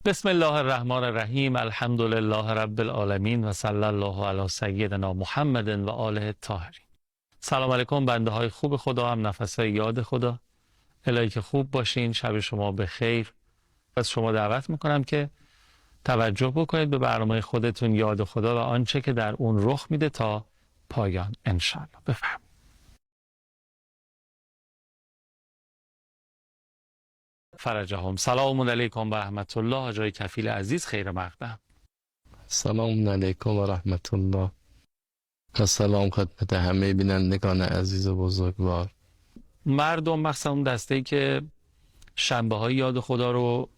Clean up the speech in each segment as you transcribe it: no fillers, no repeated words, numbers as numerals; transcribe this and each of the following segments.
بسم الله الرحمن الرحیم. الحمد لله رب العالمین و صلی الله علی سیدنا محمد و آله الطاهرین. سلام علیکم بنده های خوب خدا، هم نفسای یاد خدا. الهی که خوب باشین، شب شما به خیر. از شما دعوت میکنم که توجه بکنید به برنامه خودتون، یاد خدا و آنچه که در اون رخ میده تا پایان انشالله. بفرمایید. فرجهم. سلام علیکم و رحمت الله. حاجی کفیل عزیز، خیر مقدم. سلام علیکم و رحمت الله و سلام خدمت همه بینندگان عزیز و بزرگوار. مردم مخصوصا اون دسته‌ای که شنبه های یاد خدا رو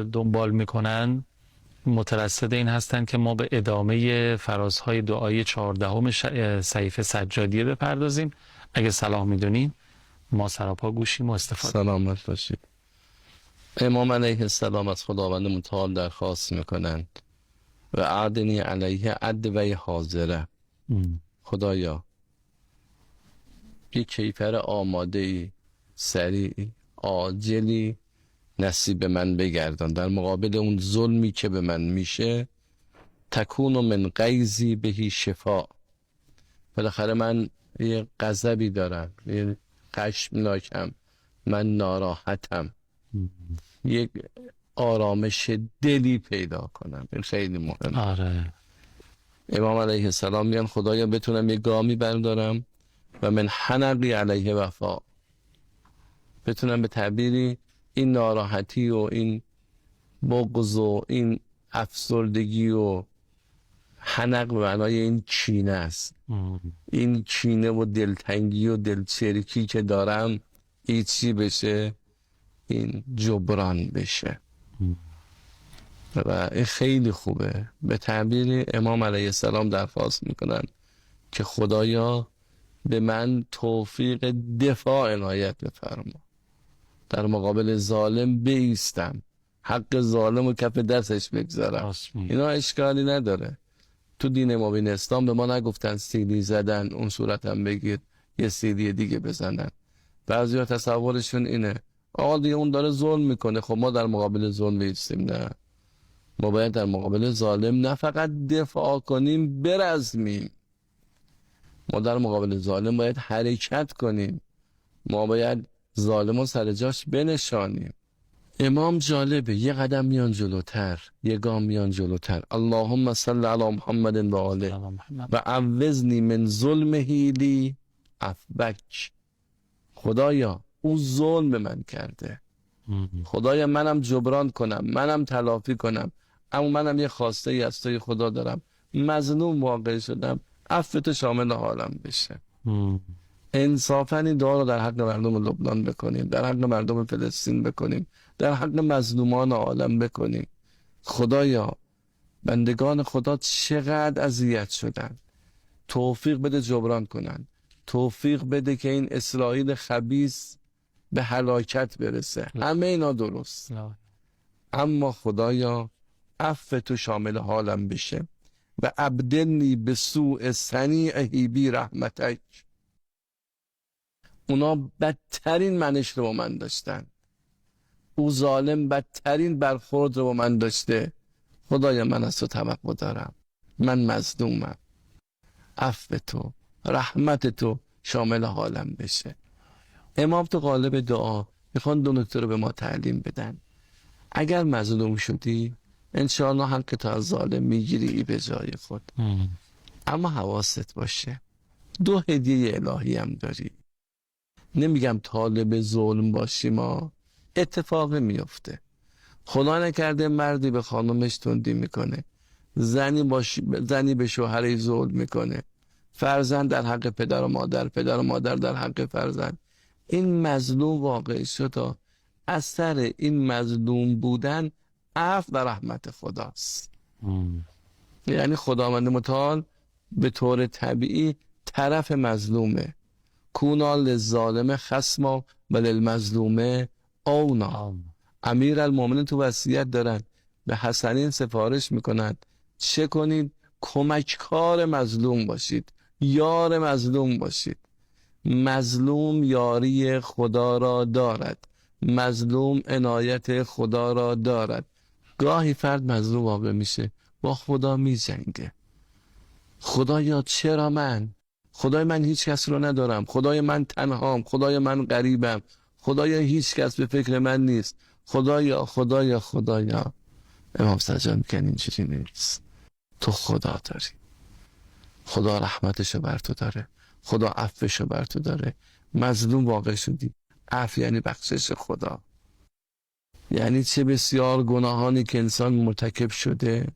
دنبال میکنن مترصد این هستن که ما به ادامه فرازهای دعای 14 صحیفه سجادیه بپردازیم. اگه صلاح میدونین ما سراپا گوشیم و استفاده. سلامت باشید. امام علیه السلام از خداوند متعال درخواست میکنند و اعدنی علیه عدوی حاضره. خدایا یک کیفر آماده ای، سریع، عاجلی نصیب من بگردان در مقابل اون ظلمی که به من میشه. تکون من غیظی بهی شفا. بالاخره من یه غضبی دارم، یه خشمناکم، من ناراحتم، یک آرامش دلی پیدا کنم. این خیلی مهمه. آره. امام علیه السلام میگن خدایا بتونم یه گامی بردارم و من حنقی علیه وفا، بتونم به تعبیری این ناراحتی و این بغض و این افسردگی و حنق به معنای این کینه است، این کینه و دلتنگی و دلچرکی که دارم این چی بشه؟ این جبران بشه. و این خیلی خوبه. به تعبیر امام علیه السلام درخواست میکنن که خدایا به من توفیق دفاع عنایت بفرما، در مقابل ظالم بایستم، حق ظالم و کف دستش بگذارم. اینا اشکالی نداره. تو دین مبین اسلام به ما نگفتن سیلی زدن اون صورت هم بگیر یه سیلی دیگه بزنن. بعضی ها تصورشون اینه آقا دیگه اون داره ظلم میکنه، خب ما در مقابل ظلم بیستیم. نه، ما باید در مقابل ظالم نه فقط دفاع کنیم، برزمیم. ما در مقابل ظالم باید حرکت کنیم. ما باید ظالم رو سر جاش بنشانیم. امام جالبه، یه قدم میان جلوتر، یه گام میان جلوتر. اللهم صل علی محمد و آله و عوضنی من ظلمه لی افبک. خدایا او ظلم به من کرده، خدایا منم جبران کنم، منم تلافی کنم، اما منم یه خواسته ای از توی خدا دارم، مظلوم واقع شدم، عفو تو شامل حالم بشه. انصافاً این دعا رو در حق مردم لبنان بکنیم، در حق مردم فلسطین بکنیم، در حق مظلومان عالم بکنیم. خدایا بندگان خدا چقدر اذیت شدن، توفیق بده جبران کنن، توفیق بده که این اسرائیل خبیث به هلاکت برسه. همه اینا درست، اما خدایا عفو تو شامل حالم بشه و ابدلنی به سوء صنیعه بی رحمتک. اونا بدترین منش رو با من داشتن، او ظالم بدترین برخورد رو با من داشته. خدایا من از تو توقع دارم، من مظلومم، عفو تو، رحمت تو شامل حالم بشه. امام تو قالب دعا میخوان دو نکته رو به ما تعلیم بدن. اگر مظلوم شدی انشاءالله حق تو از ظالم میگیری به جای خود، اما حواست باشه دو هدیه الهی هم داری. نمیگم طالب ظلم باشی، ما اتفاق میفته. خدا نکرده مردی به خانمش تندی میکنه، زنی به شوهرش ظلم میکنه، فرزند در حق پدر و مادر، پدر و مادر در حق فرزند. این مظلوم واقع شد، اثر این مظلوم بودن عفو و رحمت خداست. یعنی خداوند متعال به طور طبیعی طرف مظلومه. کونا للظالم خصما و للمظلومه اونا. امیر المومنین تو وصیت دارن، به حسنین سفارش میکنن چه کنید؟ کمککار مظلوم باشید، یار مظلوم باشید. مظلوم یاری خدا را دارد، مظلوم عنایت خدا را دارد. گاهی فرد مظلوم واقع میشه، با خدا میجنگه. خدایا چرا من؟ خدای من هیچ کس رو ندارم، خدای من تنهام، خدای من غریبم، خدایا هیچ کس به فکر من نیست، خدایا خدایا خدایا. امام سجاد میگن اینجوری نیست، تو خدا داری، خدا رحمتشو بر تو داره، خدا عفوشو بر تو داره. مظلوم واقع شدی، عفو یعنی بخشش خدا. یعنی چه بسیار گناهانی که انسان مرتکب شده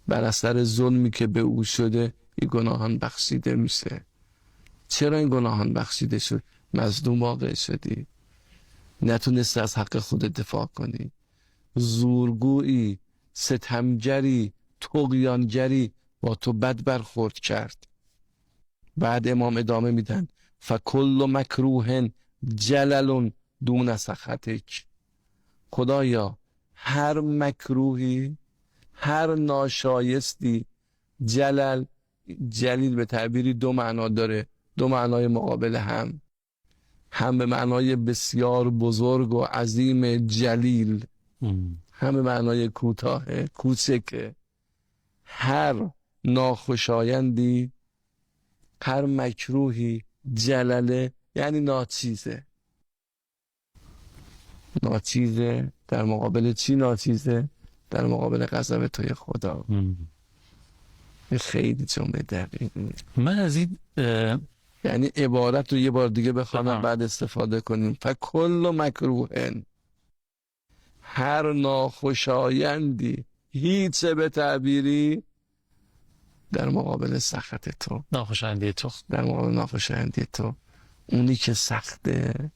بر اثر ظلمی که به او شده، این گناهان بخشیده میشه. چرا این گناهان بخشیده شد؟ مظلوم واقع شدی، نتونست از حق خودت دفاع کنی، زورگویی، ستمگری، طغیانگری با تو بد برخورد کرد. بعد امام ادامه میدن فکل مکروه جلل دون سخطک. خدایا هر مکروهی، هر ناشایستی، جلیل به تعبیری دو معنا داره، دو معنای مقابل هم به معنای بسیار بزرگ و عظیم جلیل، هم به معنای کوتاه کوچکه. هر ناخوشایندی، هر مکروهی، جلله یعنی ناچیزه. ناچیزه در مقابل چی ناچیزه؟ در مقابل غضب توی خدا. خیلی جمله دقیقی. من از این یعنی عبارت رو یه بار دیگه بخوانم بفهم. بعد استفاده کنیم. فکل مکروهن، هر ناخوشایندی، هیچ به تعبیری در مقابل سخط تو، ناخوشایندی تو، در مقابل ناخوشایندی تو، اونی که سخته.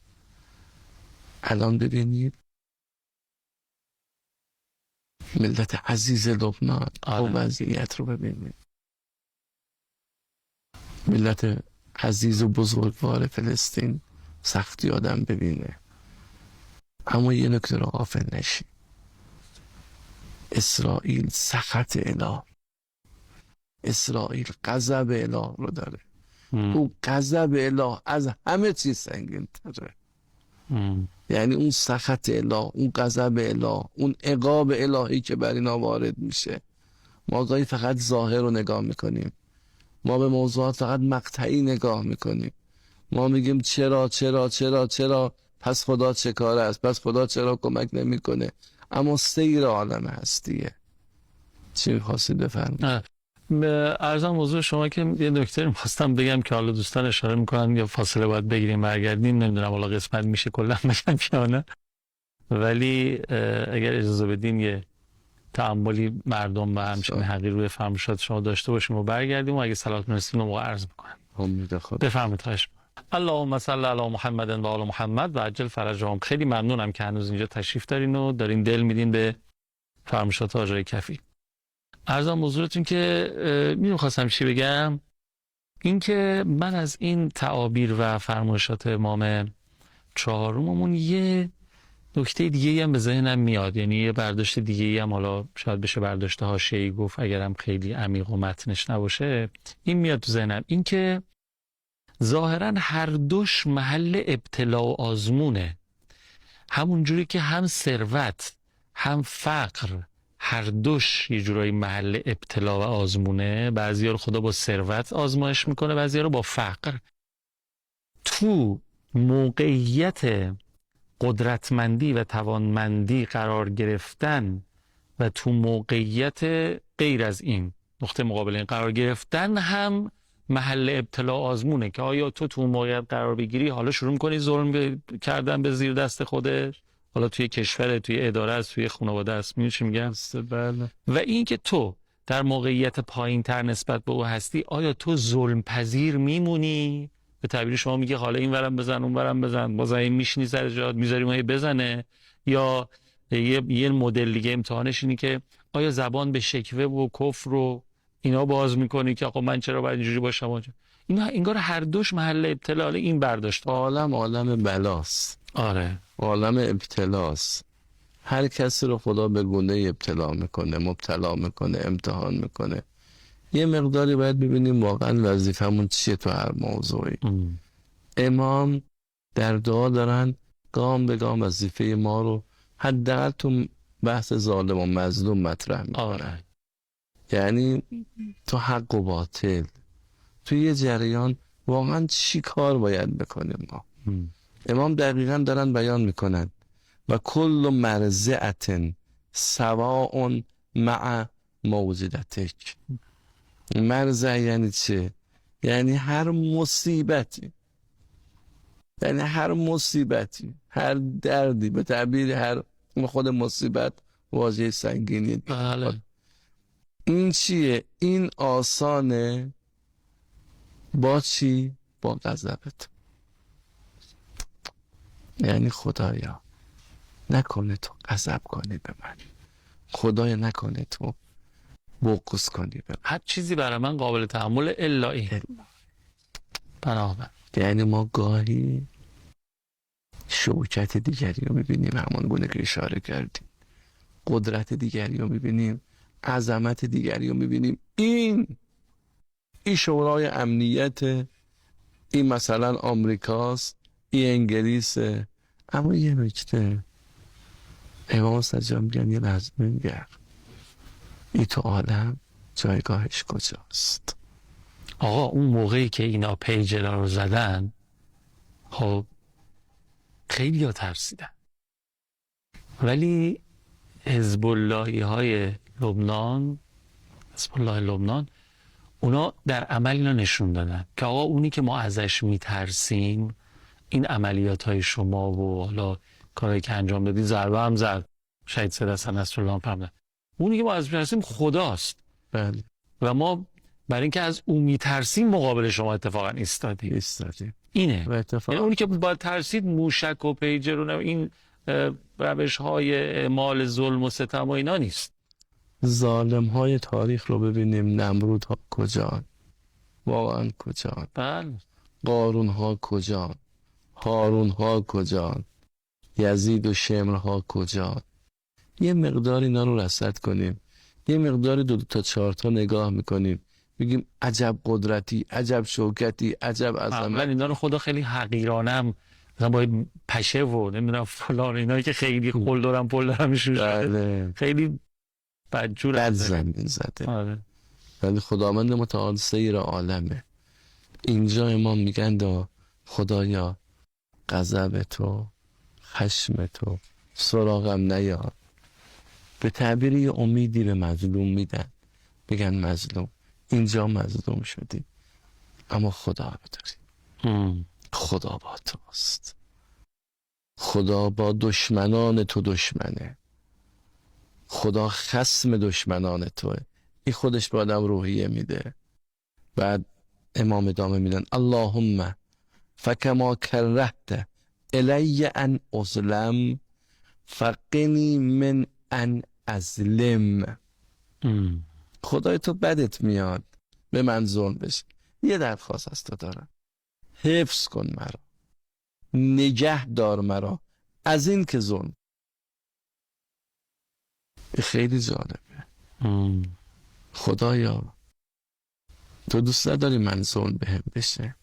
الان ببینید ملت عزیز لبنان، آره. او وضعیت رو ببینید، ملت عزیز و بزرگوار فلسطین سختی آدم ببینه. اما یه نکته رو غافل نشی، اسرائیل سخط اله، اسرائیل غضب اله رو داره. او غضب اله از همه چیز سنگین تره. یعنی اون سخط اله، اون غضب اله، اون عقاب الهی که بر اینا وارد میشه. ما گاهی فقط ظاهر رو نگاه میکنیم، ما به موضوعات فقط مقطعی نگاه میکنیم، ما میگیم چرا چرا چرا چرا، پس خدا چه کار است، پس خدا چرا کمک نمیکنه. اما سیر عالم هستیه. چی میخواستید بفرمایید؟ ارزم حضور شما که یه نکته می‌خواستم بگم که حالا دوستان اشاره میکنن یا فاصله باید بگیریم برگردیم، نمیدونم حالا قسمت میشه کلا بگم یا نه، ولی اگر اجازه بدین یه تأملی مردم و همچنین حقیر روی فرمایشات شما داشته باشیم و برگردیم و اگه صلاح دونستیم اون موقع عرض میکنم. امید خدا. بفرمایید. خواهش می‌کنم. اللهم صل علی محمد و آل محمد و عجل فرجهم. خیلی ممنونم که هنوز اینجا تشریف دارین و دارین دل میدین به فرمایشات آقای کفی. عرضم حضورتون که میخواستم چی بگم، این که من از این تعابیر و فرمایشات امام چهارممون یه نکته دیگه هم به ذهنم میاد، یعنی یه برداشت دیگه هم، حالا شاید بشه برداشت حاشیه‌ای گفت اگرم خیلی عمیق و متنش نباشه، این میاد تو ذهنم، این که ظاهرا هر دوش محل ابتلا و آزمونه. همون جوری که هم ثروت هم فقر هر دوش یه جورایی محل ابتلا و آزمونه. بعضیا رو خدا با ثروت آزمایش میکنه، بعضیا رو با فقر. تو موقعیت قدرتمندی و توانمندی قرار گرفتن و تو موقعیت غیر از این نقطه مقابل این قرار گرفتن هم محل ابتلا آزمونه که آیا تو موقعیت قرار بگیری، حالا شروع میکنی ظلم کردن به زیر دست خودت، حالا توی کشور، توی اداره است، توی خانواده است، میدونی چی میگم؟ بله. و این که تو در موقعیت پایین تر نسبت به او هستی، آیا تو ظلم پذیر میمونی؟ به تعبیر شما میگه حالا این ورم بزن اون ورم بزن، باز این میشینی سر جات میذاری اون بزنه، یا یه مدل دیگه امتحانش اینی که آیا زبان به شکوه و کفر رو اینا باز میکنی که آقا من چرا باید اینجوری باشم؟ اینا انگار هر دوش محل ابتلا. این برداشت عالم بلاست. آره، عالم ابتلاست. هر کسی رو خدا به گونه ابتلا میکنه، مبتلا میکنه، امتحان میکنه. یه مقداری باید ببینیم واقعا وظیفمون چیه تو هر موضوعی. امام در دعا دارن گام به گام وظیفه ما رو حداقل تو بحث ظالم و مظلوم مطرح میکنن. آره. یعنی تو حق و باطل، تو یه جریان واقعا چی کار باید بکنیم ما؟ امام دقیقا دارن بیان میکنن و کل مرزعت سواء مع موجودتک. مرزع یعنی چه؟ یعنی هر مصیبتی، یعنی هر مصیبتی، هر دردی، به تعبیر هر خود مصیبت واژه سنگینی. بله. این چیه؟ این آسانه با چی؟ با غضبت. یعنی خدایا نکنه تو غضب کنی به من، خدایا نکنه تو بغض کنی به من. هر چیزی برای من قابل تحمل الا این. بنابراین یعنی ما گاهی شوکت دیگری رو میبینیم، همان گونه که اشاره کردیم، قدرت دیگری رو میبینیم، عظمت دیگری رو میبینیم. این شورای امنیت، این مثلا آمریکاست، این انگلیسه. اما یه نکته امام سجاد میگن یه لحظه بنگر، این تو عالم جایگاهش کجاست؟ آقا اون موقعی که اینا پیجلا رو زدن، خب خیلی ها ترسیدن، ولی حزب اللهی های لبنان، حزب الله لبنان، اونا در عمل اینا نشون دادن که آقا اونی که ما ازش میترسیم، این عملیات های شما و حالا کارهایی که انجام دادی، ضربه هم زد شهید سید حسن نصرالله هم فرمودن، اونی که ما ازش میترسیم خداست. بله. و ما برای اینکه از اون میترسیم مقابل شما اتفاقا ایستادیم. اینه. و اتفاق یعنی اونی که با ترسید موشک و پیجر و این روش های اعمال ظلم و ستم و اینا نیست. ظالم های تاریخ رو ببینیم، نمرود ها کجان؟ واقعا کجان؟ بله. قارون ها کجان؟ هارون ها کجان؟ یزید و شمر ها کجان؟ یه مقدار اینا رو رصد کنیم، یه مقدار 2 تا 4 تا نگاه میکنیم، میگیم عجب قدرتی، عجب شوکتی، عجب عظمت. اینا رو خدا خیلی حقیرانه هم مثلا با پشه و نمیدونم فلان اینایی که خیلی قل دارم پل دارم شده، خیلی بدجور بد زمین زده. آره. ولی خداوند متعال سیر عالمه. اینجا امام میگن دا خدایا غضب تو، خشم تو سراغم نیار. به تعبیری امیدی به مظلوم میدن، بگن مظلوم اینجا مظلوم شدی اما خدا رو داری. خدا با توست، خدا با دشمنان تو دشمنه، خدا خصم دشمنان توه. این خودش به آدم روحیه میده. بعد امام ادامه میدن اللهم فکما کرهت الی ان اظلم فقنی من ان ازلم. خدای تو بدت میاد به من ظلم بشه، یه درخواست از تو دارم، حفظ کن مرا، نگه دار مرا از این که ظلم. خیلی جالبه. خدایا تو دوست نداری من ظلم بهم بشه؟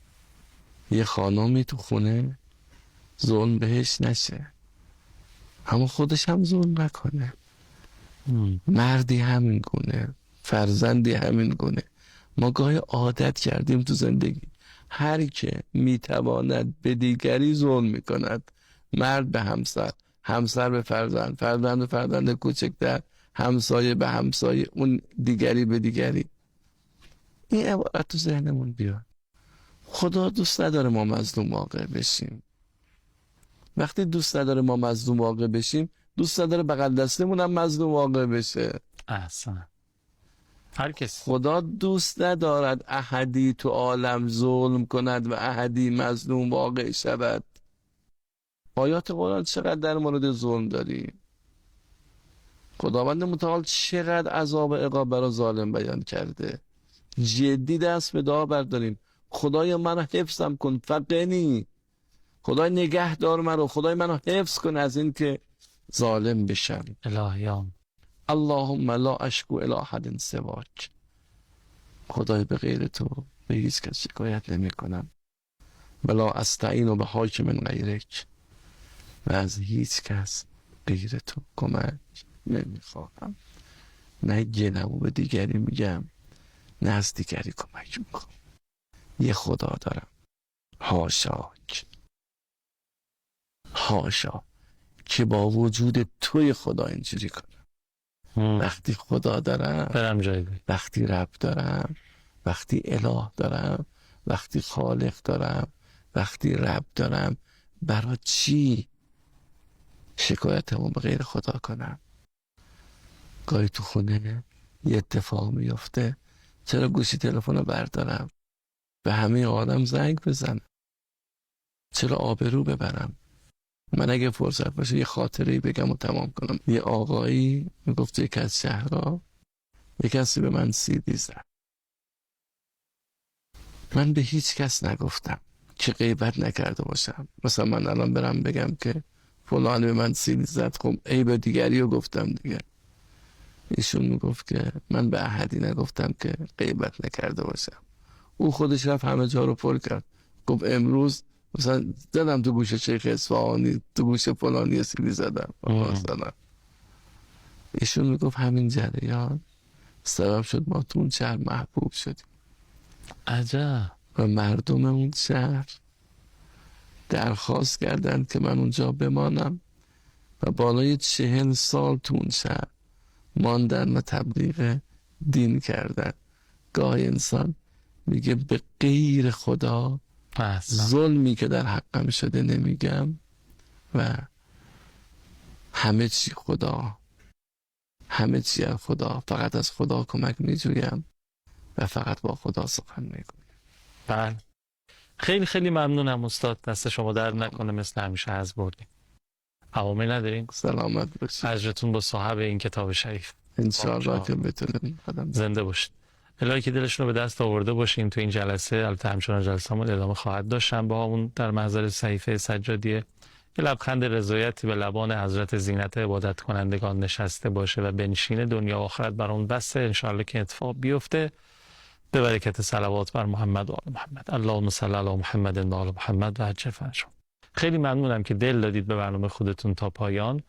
یه خانمی تو خونه ظلم بهش نشه اما خودش هم ظلم نکنه، مردی همین گونه، فرزندی همین گونه. ما گاهی عادت کردیم تو زندگی هر که میتواند به دیگری ظلم میکند، مرد به همسر، همسر به فرزند، فرزند به فرزند کوچکتر، همسایه به همسایه، اون دیگری به دیگری. این عبارت تو ذهنمون بیاد. خدا دوست نداره ما مظلوم واقع بشیم. وقتی دوست نداره ما مظلوم واقع بشیم، دوست نداره بغل دستمون هم مظلوم واقع بشه. احسن. هر کس خدا دوست ندارد احدی تو عالم ظلم کند و احدی مظلوم واقع شود. آیات قرآن چقدر در مورد ظلم داریم. خداوند متعال چقدر عذاب عقاب برای ظالم بیان کرده. جدی دست به دعا برداریم. خدای منو حفظم کن، فقنی، خدای نگه دار منو، خدای منو حفظ کن از این که ظالم بشم. الهیام اللهم لا اشکو الی احد سواک. خدای به غیر تو به هیچ کس شکایت نمی کنم. ولا استعین به حاکم غیرک. و از هیچ کس غیر تو کمک نمیخواهم، نه گلمو به دیگری میگم، نه از دیگری کمک میکنم. یه خدا دارم، حاشاک، حاشا که با وجود توی خدا اینجوری کنم. وقتی خدا دارم، برم جای دیگه. وقتی رب دارم، وقتی اله دارم، وقتی خالق دارم، وقتی رب دارم، برای چی شکایتمو به غیر خدا کنم؟ گاهی تو خونه یه اتفاق میفته، چرا گوشی تلفن رو بردارم به همه آدم زنگ بزنم؟ چرا آبرو ببرم؟ من اگه فرصت باشه یه خاطره‌ای بگم و تمام کنم. یه آقایی میگفت یک از شهرها یه کسی به من CD زد. من به هیچ کس نگفتم که غیبت نکرده باشم. مثلا من الان برم بگم که فلان به من CD زد، خب عیب دیگری رو گفتم دیگه. ایشون میگفت که من به احدی نگفتم که غیبت نکرده باشم. او خودش رفت همه جا رو پر کرد، گفت امروز مثلا زدم تو گوش شیخ اصفهانی، تو گوش فلانی CD زدم مثلا. ایشون میگفت همین جریان سبب شد ما تو اون شهر محبوب شدیم عجب. و مردم اون شهر درخواست کردند که من اونجا بمانم و بالای 40 سال تو اون شهر ماندن و تبلیغ دین کردن. گاهی انسان میگه به غیر خدا ظلمی که در حقم شده نمیگم و همه چی خدا، همه چی از خدا، فقط از خدا کمک میجویم و فقط با خدا سخن میگویم. بله، خیلی خیلی ممنونم استاد، دست شما درد نکنه، مثل همیشه از بردیم. عوامی ندارین؟ سلامت باشید. اجرتون با صاحب این کتاب شریف انشاءالله که بتونیم زنده باشید. الهی که دلشون رو به دست آورده باشین تو این جلسه. البته همچنان جلسه‌مون ادامه خواهد داشت. شنبه هامون در محضر صحیفه سجادیه. یه لبخند رضایتی به لبان حضرت زینت عبادت کنندگان نشسته باشه و بنشین دنیا و آخرت بر اون بسته. انشاءالله که اتفاق بیفته به برکت صلوات بر محمد و آل محمد. اللهم صل علی محمد و آل محمد و عجل فرجهم. خیلی ممنونم که دل دادید به برنامه خودتون تا پایان.